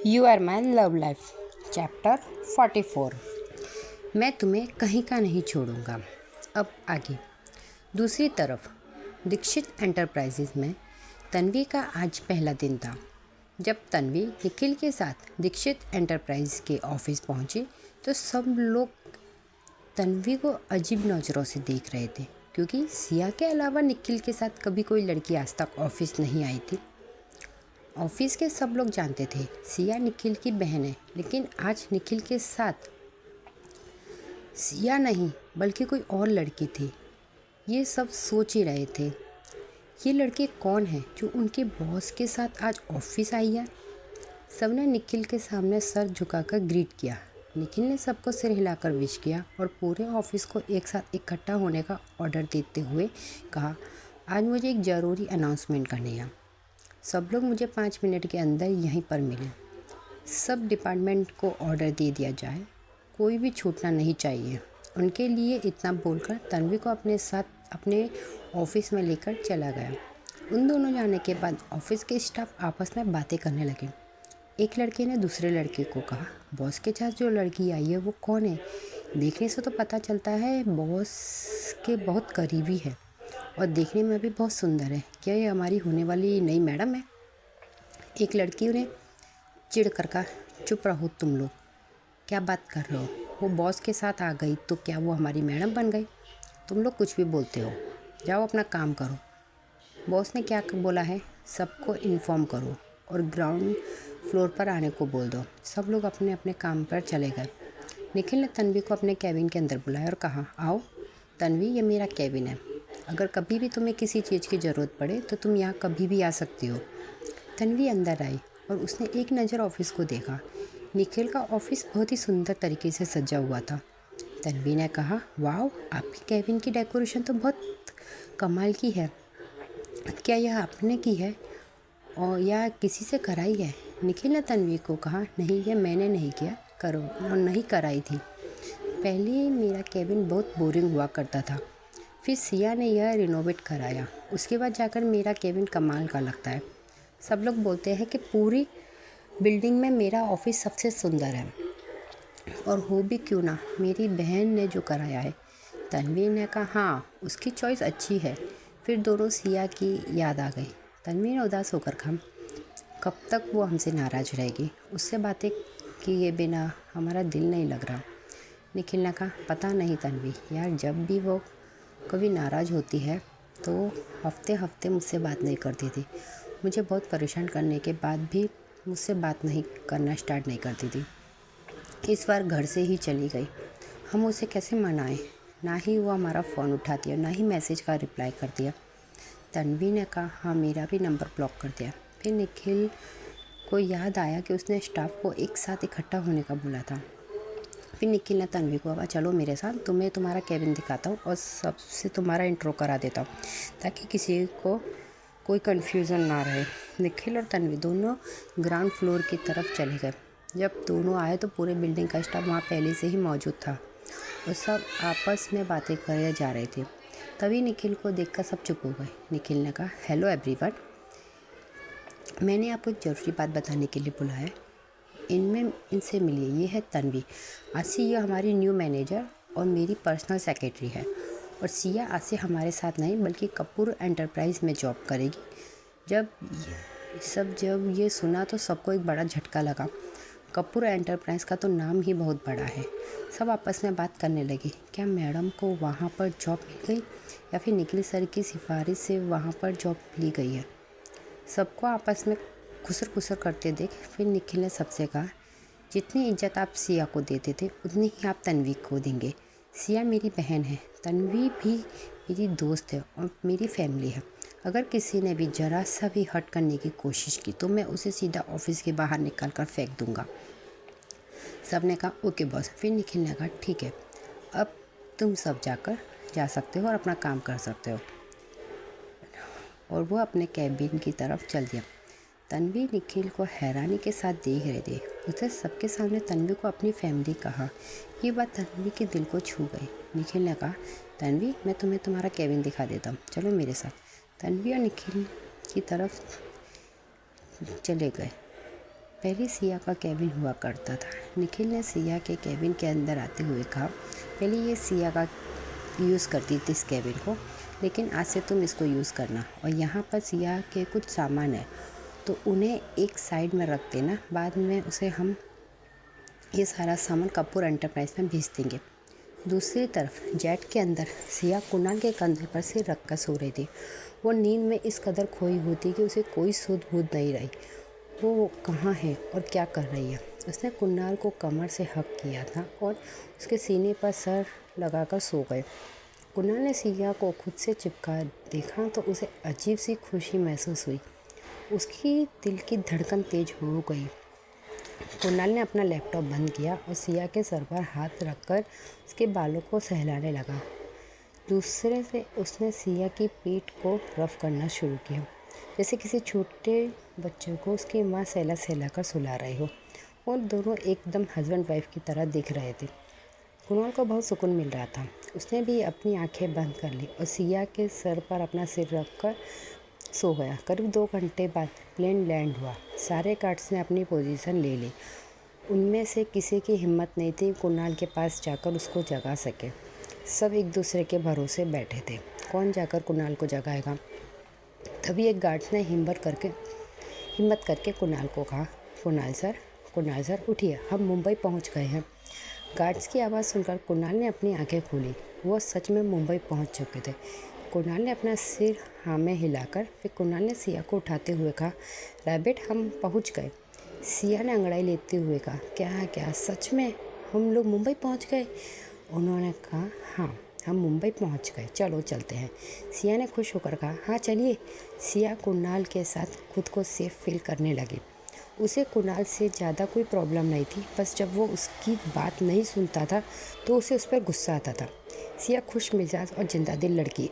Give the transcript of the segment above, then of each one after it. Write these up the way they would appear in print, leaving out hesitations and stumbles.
You are my love life chapter 44। मैं तुम्हें कहीं का नहीं छोड़ूंगा। अब आगे। दूसरी तरफ दीक्षित एंटरप्राइजेज में तन्वी का आज पहला दिन था। जब तन्वी निखिल के साथ दीक्षित एंटरप्राइज के ऑफिस पहुंची तो सब लोग तन्वी को अजीब नज़रों से देख रहे थे, क्योंकि सिया के अलावा निखिल के साथ कभी कोई लड़की आज तक ऑफिस नहीं आई थी। ऑफिस के सब लोग जानते थे सिया निखिल की बहन है, लेकिन आज निखिल के साथ सिया नहीं बल्कि कोई और लड़की थी। ये सब सोच ही रहे थे, ये लड़की कौन है जो उनके बॉस के साथ आज ऑफिस आई है। सबने निखिल के सामने सर झुकाकर ग्रीट किया। निखिल ने सबको सिर हिलाकर विश किया और पूरे ऑफिस को एक साथ इकट्ठा होने का ऑर्डर देते हुए कहा, आज मुझे एक ज़रूरी अनाउंसमेंट करनी है। सब लोग मुझे 5 मिनट के अंदर यहीं पर मिले। सब डिपार्टमेंट को ऑर्डर दे दिया जाए, कोई भी छूटना नहीं चाहिए। उनके लिए इतना बोलकर तन्वी को अपने साथ अपने ऑफिस में लेकर चला गया। उन दोनों जाने के बाद ऑफिस के स्टाफ आपस में बातें करने लगे। एक लड़के ने दूसरे लड़के को कहा, बॉस के साथ जो लड़की आई है वो कौन है? देखने से तो पता चलता है बॉस के बहुत करीबी है और देखने में भी बहुत सुंदर है। क्या ये हमारी होने वाली नई मैडम है? एक लड़की ने चिढ़ कर कहा, चुप रहो तुम लोग, क्या बात कर रहे हो? वो बॉस के साथ आ गई तो क्या वो हमारी मैडम बन गई? तुम लोग कुछ भी बोलते हो, जाओ अपना काम करो। बॉस ने क्या बोला है सबको इन्फॉर्म करो और ग्राउंड फ्लोर पर आने को बोल दो। सब लोग अपने अपने काम पर चले गए। निखिल ने तन्वी को अपने कैबिन के अंदर बुलाया और कहा, आओ तन्वी, ये मेरा कैबिन है। अगर कभी भी तुम्हें किसी चीज़ की ज़रूरत पड़े तो तुम यहाँ कभी भी आ सकती हो। तन्वी अंदर आई और उसने एक नज़र ऑफिस को देखा। निखिल का ऑफिस बहुत ही सुंदर तरीके से सजा हुआ था। तन्वी ने कहा, वाह, आपकी कैबिन की डेकोरेशन तो बहुत कमाल की है। क्या यह आपने की है और या किसी से कराई है? निखिल ने तन्वी को कहा, नहीं, यह मैंने नहीं किया, करो और नहीं कराई थी। पहले मेरा कैबिन बहुत बोरिंग हुआ करता था, फिर सिया ने यह रिनोवेट कराया, उसके बाद जाकर मेरा कैबिन कमाल का लगता है। सब लोग बोलते हैं कि पूरी बिल्डिंग में मेरा ऑफिस सबसे सुंदर है, और हो भी क्यों ना मेरी बहन ने जो कराया है। तन्वी ने कहा, हाँ, उसकी चॉइस अच्छी है। फिर दोनों सिया की याद आ गई। तन्वी ने उदास होकर कहा, कब तक वो हमसे नाराज़ रहेगी? उससे बातें किए बिना हमारा दिल नहीं लग रहा। निखिल ने कहा, पता नहीं तन्वी यार, जब भी वो कभी नाराज़ होती है तो हफ्ते हफ्ते मुझसे बात नहीं करती थी। मुझे बहुत परेशान करने के बाद भी मुझसे बात नहीं करना स्टार्ट नहीं करती थी। इस बार घर से ही चली गई। हम उसे कैसे मनाएं? ना ही वो हमारा फ़ोन उठाती है, ना ही मैसेज का रिप्लाई करती है। तन्वी ने कहा, हाँ, मेरा भी नंबर ब्लॉक कर दिया। फिर निखिल को याद आया कि उसने स्टाफ को एक साथ इकट्ठा होने का बोला था। फिर निखिल ने तन्वी को कहा, चलो मेरे साथ, तुम्हें तुम्हारा कैबिन दिखाता हूँ और सबसे तुम्हारा इंट्रो करा देता हूँ ताकि किसी को कोई कन्फ्यूज़न ना रहे। निखिल और तन्वी दोनों ग्राउंड फ्लोर की तरफ चले गए। जब दोनों आए तो पूरे बिल्डिंग का स्टाफ वहाँ पहले से ही मौजूद था और सब आपस में बातें करे जा रहे थे। तभी निखिल को देखकर सब चुप हो गए। निखिल ने कहा, हेलो एवरीवन, मैंने आपको एक ज़रूरी बात बताने के लिए बुलाया। इनसे मिलिए, ये है तन्वी। आज से ये हमारी न्यू मैनेजर और मेरी पर्सनल सेक्रेटरी है। और सिया आज से हमारे साथ नहीं बल्कि कपूर एंटरप्राइज में जॉब करेगी। जब ये सुना तो सबको एक बड़ा झटका लगा। कपूर एंटरप्राइज का तो नाम ही बहुत बड़ा है। सब आपस में बात करने लगे, क्या मैडम को वहाँ पर जॉब मिल गई या फिर निखिल सर की सिफारिश से वहाँ पर जॉब ली गई है? सबको आपस में खुसर खुसर करते देख फिर निखिल ने सबसे कहा, जितनी इज्जत आप सिया को देते थे उतनी ही आप तन्वी को देंगे। सिया मेरी बहन है, तन्वी भी मेरी दोस्त है और मेरी फैमिली है। अगर किसी ने भी ज़रा सा भी हट करने की कोशिश की तो मैं उसे सीधा ऑफिस के बाहर निकाल कर फेंक दूंगा। सब ने कहा, ओके बॉस। फिर निखिल ने कहा, ठीक है, अब तुम सब जा सकते हो और अपना काम कर सकते हो। और वो अपने कैबिन की तरफ चल दिया। तन्वी निखिल को हैरानी के साथ देख रहे थे। उसे सबके सामने तन्वी को अपनी फैमिली कहा। ये बात तन्वी के दिल को छू गई। निखिल ने कहा, तन्वी, मैं तुम्हें तुम्हारा कैबिन दिखा देता हूँ, चलो मेरे साथ। तन्वी और निखिल की तरफ चले गए। पहले सिया का केबिन हुआ करता था। निखिल ने सिया के केबिन के अंदर आते हुए कहा, पहले ये सिया का यूज़ करती थी इस केबिन को, लेकिन आज से तुम इसको यूज़ करना, और यहाँ पर सिया के कुछ सामान है तो उन्हें एक साइड में रख देना, बाद में उसे हम ये सारा सामान कपूर एंटरप्राइज में भेज देंगे। दूसरी तरफ जेट के अंदर सिया कुणाल के कंधे पर सिर रखकर सो रही थी। वो नींद में इस कदर खोई हुई थी कि उसे कोई सूध बूझ नहीं रही वो कहाँ है और क्या कर रही है। उसने कुणाल को कमर से हक किया था और उसके सीने पर सर लगाकर सो गए। कुणाल ने सिया को खुद से चिपका देखा तो उसे अजीब सी खुशी महसूस हुई। उसकी दिल की धड़कन तेज हो गई। कुणाल ने अपना लैपटॉप बंद किया और सिया के सर पर हाथ रखकर उसके बालों को सहलाने लगा। दूसरे से उसने सिया की पीठ को रफ करना शुरू किया, जैसे किसी छोटे बच्चे को उसकी माँ सहला सहला कर सुला रही हो। और दोनों एकदम हस्बैंड वाइफ की तरह दिख रहे थे। कुणाल को बहुत सुकून मिल रहा था। उसने भी अपनी आंखें बंद कर ली और सिया के सर पर अपना सिर रखकर सो गया। करीब 2 घंटे बाद प्लेन लैंड हुआ। सारे गार्ड्स ने अपनी पोजीशन ले ली। उनमें से किसी की हिम्मत नहीं थी कुणाल के पास जाकर उसको जगा सके। सब एक दूसरे के भरोसे बैठे थे, कौन जाकर कुणाल को जगाएगा। तभी एक गार्ड ने हिम्मत करके कुणाल को कहा, कुणाल सर उठिए, हम मुंबई पहुंच गए हैं। गार्ड्स की आवाज़ सुनकर कुणाल ने अपनी आंखें खोली। वो सच में मुंबई पहुंच चुके थे। कुणाल ने अपना सिर हाँ में हिलाकर, फिर कुणाल ने सिया को उठाते हुए कहा, रैबिट हम पहुंच गए। सिया ने अंगड़ाई लेते हुए कहा, क्या सच में हम लोग मुंबई पहुंच गए? उन्होंने कहा, हाँ हम मुंबई पहुंच गए, चलो चलते हैं। सिया ने खुश होकर कहा, हाँ चलिए। सिया कुणाल के साथ खुद को सेफ फील करने लगी। उसे कुणाल से ज़्यादा कोई प्रॉब्लम नहीं थी, बस जब वो उसकी बात नहीं सुनता था तो उसे उस पर गुस्सा आता था। सिया खुश मिजाज और जिंदा दिल लड़की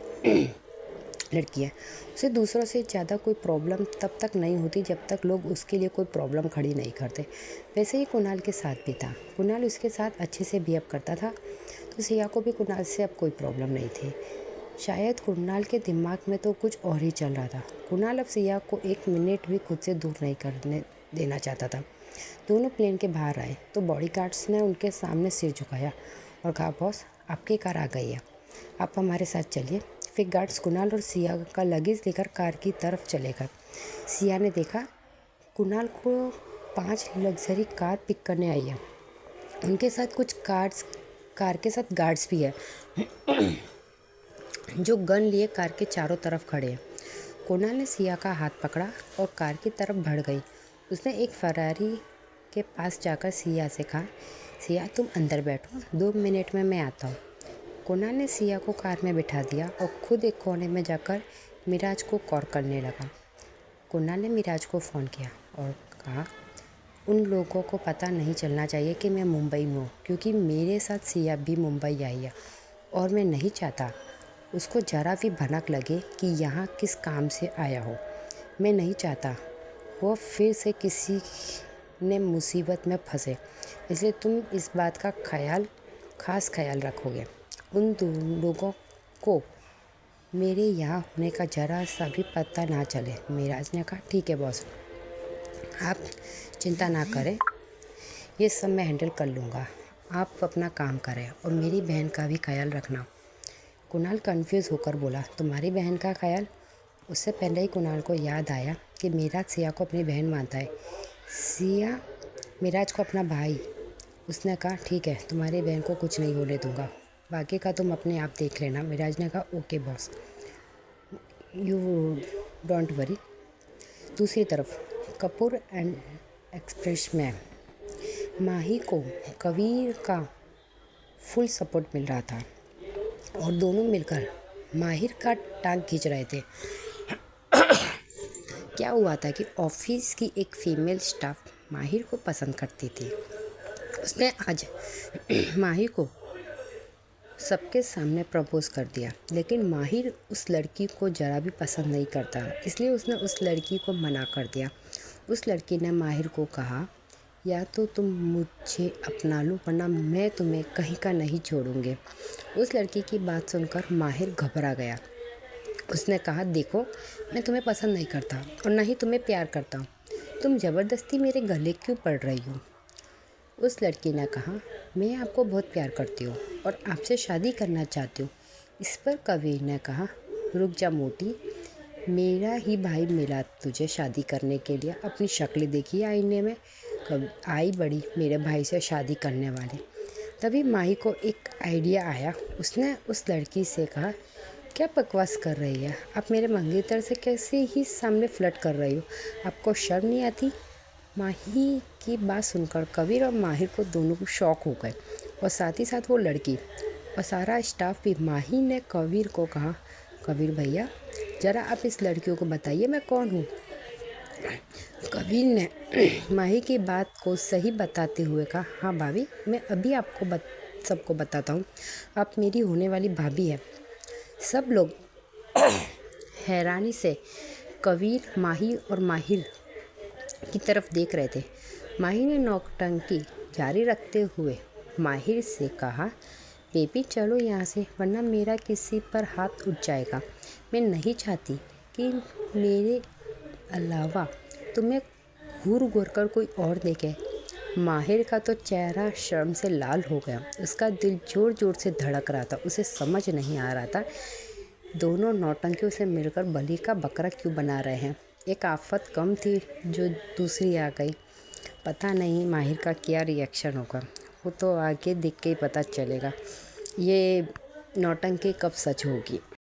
है। उसे दूसरों से ज़्यादा कोई प्रॉब्लम तब तक नहीं होती जब तक लोग उसके लिए कोई प्रॉब्लम खड़ी नहीं करते। वैसे ही कुणाल के साथ भी था। कुणाल उसके साथ अच्छे से बिहेव करता था, तो सिया को भी कुणाल से अब कोई प्रॉब्लम नहीं थी। शायद कुणाल के दिमाग में तो कुछ और ही चल रहा था। कुणाल अब सिया को 1 मिनट भी खुद से दूर नहीं करने देना चाहता था। दोनों प्लेन के बाहर आए तो बॉडीगार्ड्स ने उनके सामने सिर झुकाया और कहा, बॉस आपकी कार आ गई है, आप हमारे साथ चलिए। फिर गार्ड्स कुणाल और सिया का लगेज लेकर कार की तरफ चले गए। सिया ने देखा कुणाल को 5 लग्जरी कार पिक करने आई है। उनके साथ कुछ कार के साथ गार्ड्स भी है जो गन लिए कार के चारों तरफ खड़े हैं। कुणाल ने सिया का हाथ पकड़ा और कार की तरफ बढ़ गई। उसने एक फरारी के पास जाकर सिया से कहा, सिया तुम अंदर बैठो, 2 मिनट में मैं आता हूँ। कुणाल ने सिया को कार में बिठा दिया और खुद एक कोने में जाकर मिराज को कॉल करने लगा। कुणाल ने मिराज को फ़ोन किया और कहा, उन लोगों को पता नहीं चलना चाहिए कि मैं मुंबई में हूँ, क्योंकि मेरे साथ सिया भी मुंबई आई है और मैं नहीं चाहता उसको ज़रा भी भनक लगे कि यहाँ किस काम से आया हो। मैं नहीं चाहता वो फिर से किसी ने मुसीबत में फंसे, इसलिए तुम इस बात का खास ख्याल रखोगे। उन लोगों को मेरे यहाँ होने का ज़रा सा भी पता ना चले। मिराज ने कहा, ठीक है बॉस, आप चिंता ना करें, ये सब मैं हैंडल कर लूँगा। आप अपना काम करें और मेरी बहन का भी ख्याल रखना। कुणाल कंफ्यूज होकर बोला, तुम्हारी बहन का ख्याल? उससे पहले ही कुणाल को याद आया कि मिराज सिया को अपनी बहन मानता है, सिया मिराज को अपना भाई। उसने कहा, ठीक है, तुम्हारी बहन को कुछ नहीं होने दूंगा, बाकी का तुम अपने आप देख लेना। मिराज ने कहा, okay boss, you don't worry. दूसरी तरफ कपूर एंड एक्सप्रेस में माही को कबीर का फुल सपोर्ट मिल रहा था और दोनों मिलकर माहिर का टांग खींच रहे थे। क्या हुआ था कि ऑफिस की एक फीमेल स्टाफ माहिर को पसंद करती थी। उसने आज माहिर को सबके सामने प्रपोज कर दिया, लेकिन माहिर उस लड़की को ज़रा भी पसंद नहीं करता, इसलिए उसने उस लड़की को मना कर दिया। उस लड़की ने माहिर को कहा, या तो तुम मुझे अपना लो वरना मैं तुम्हें कहीं का नहीं छोड़ूंगी। उस लड़की की बात सुनकर माहिर घबरा गया। उसने कहा, देखो मैं तुम्हें पसंद नहीं करता और ना ही तुम्हें प्यार करता हूँ, तुम ज़बरदस्ती मेरे गले क्यों पड़ रही हो? उस लड़की ने कहा, मैं आपको बहुत प्यार करती हूँ और आपसे शादी करना चाहती हूँ। इस पर कबीर ने कहा, रुक जा मोटी, मेरा ही भाई मिला तुझे शादी करने के लिए। अपनी शक्ल देखी आईने में, कब आई बड़ी मेरे भाई से शादी करने वाली। तभी माही को एक आइडिया आया। उसने उस लड़की से कहा, क्या बकवास कर रही है? आप मेरे मंगेतर से कैसे ही सामने फ्लर्ट कर रही हो? आपको शर्म नहीं आती? माही की बात सुनकर कबीर और माहिर को दोनों को शौक हो गए और साथ ही साथ वो लड़की और सारा स्टाफ भी। माही ने कबीर को कहा, कबीर भैया ज़रा आप इस लड़कियों को बताइए मैं कौन हूँ। कबीर ने माही की बात को सही बताते हुए कहा, हाँ भाभी, मैं अभी आपको सबको बताता हूँ। आप मेरी होने वाली भाभी है। सब लोग हैरानी से कबीर, माही और माहिर की तरफ देख रहे थे। माही ने नौटंकी जारी रखते हुए माहिर से कहा, बेबी चलो यहाँ से, वरना मेरा किसी पर हाथ उठ जाएगा। मैं नहीं चाहती कि मेरे अलावा तुम्हें घूर घूर कर कोई और देखे। माहिर का तो चेहरा शर्म से लाल हो गया। उसका दिल जोर जोर से धड़क रहा था। उसे समझ नहीं आ रहा था दोनों नौटंकियों से मिलकर बलि का बकरा क्यों बना रहे हैं। एक आफत कम थी जो दूसरी आ गई। पता नहीं माहिर का क्या रिएक्शन होगा, वो तो आगे देख के ही पता चलेगा। ये नौटंकी कब सच होगी।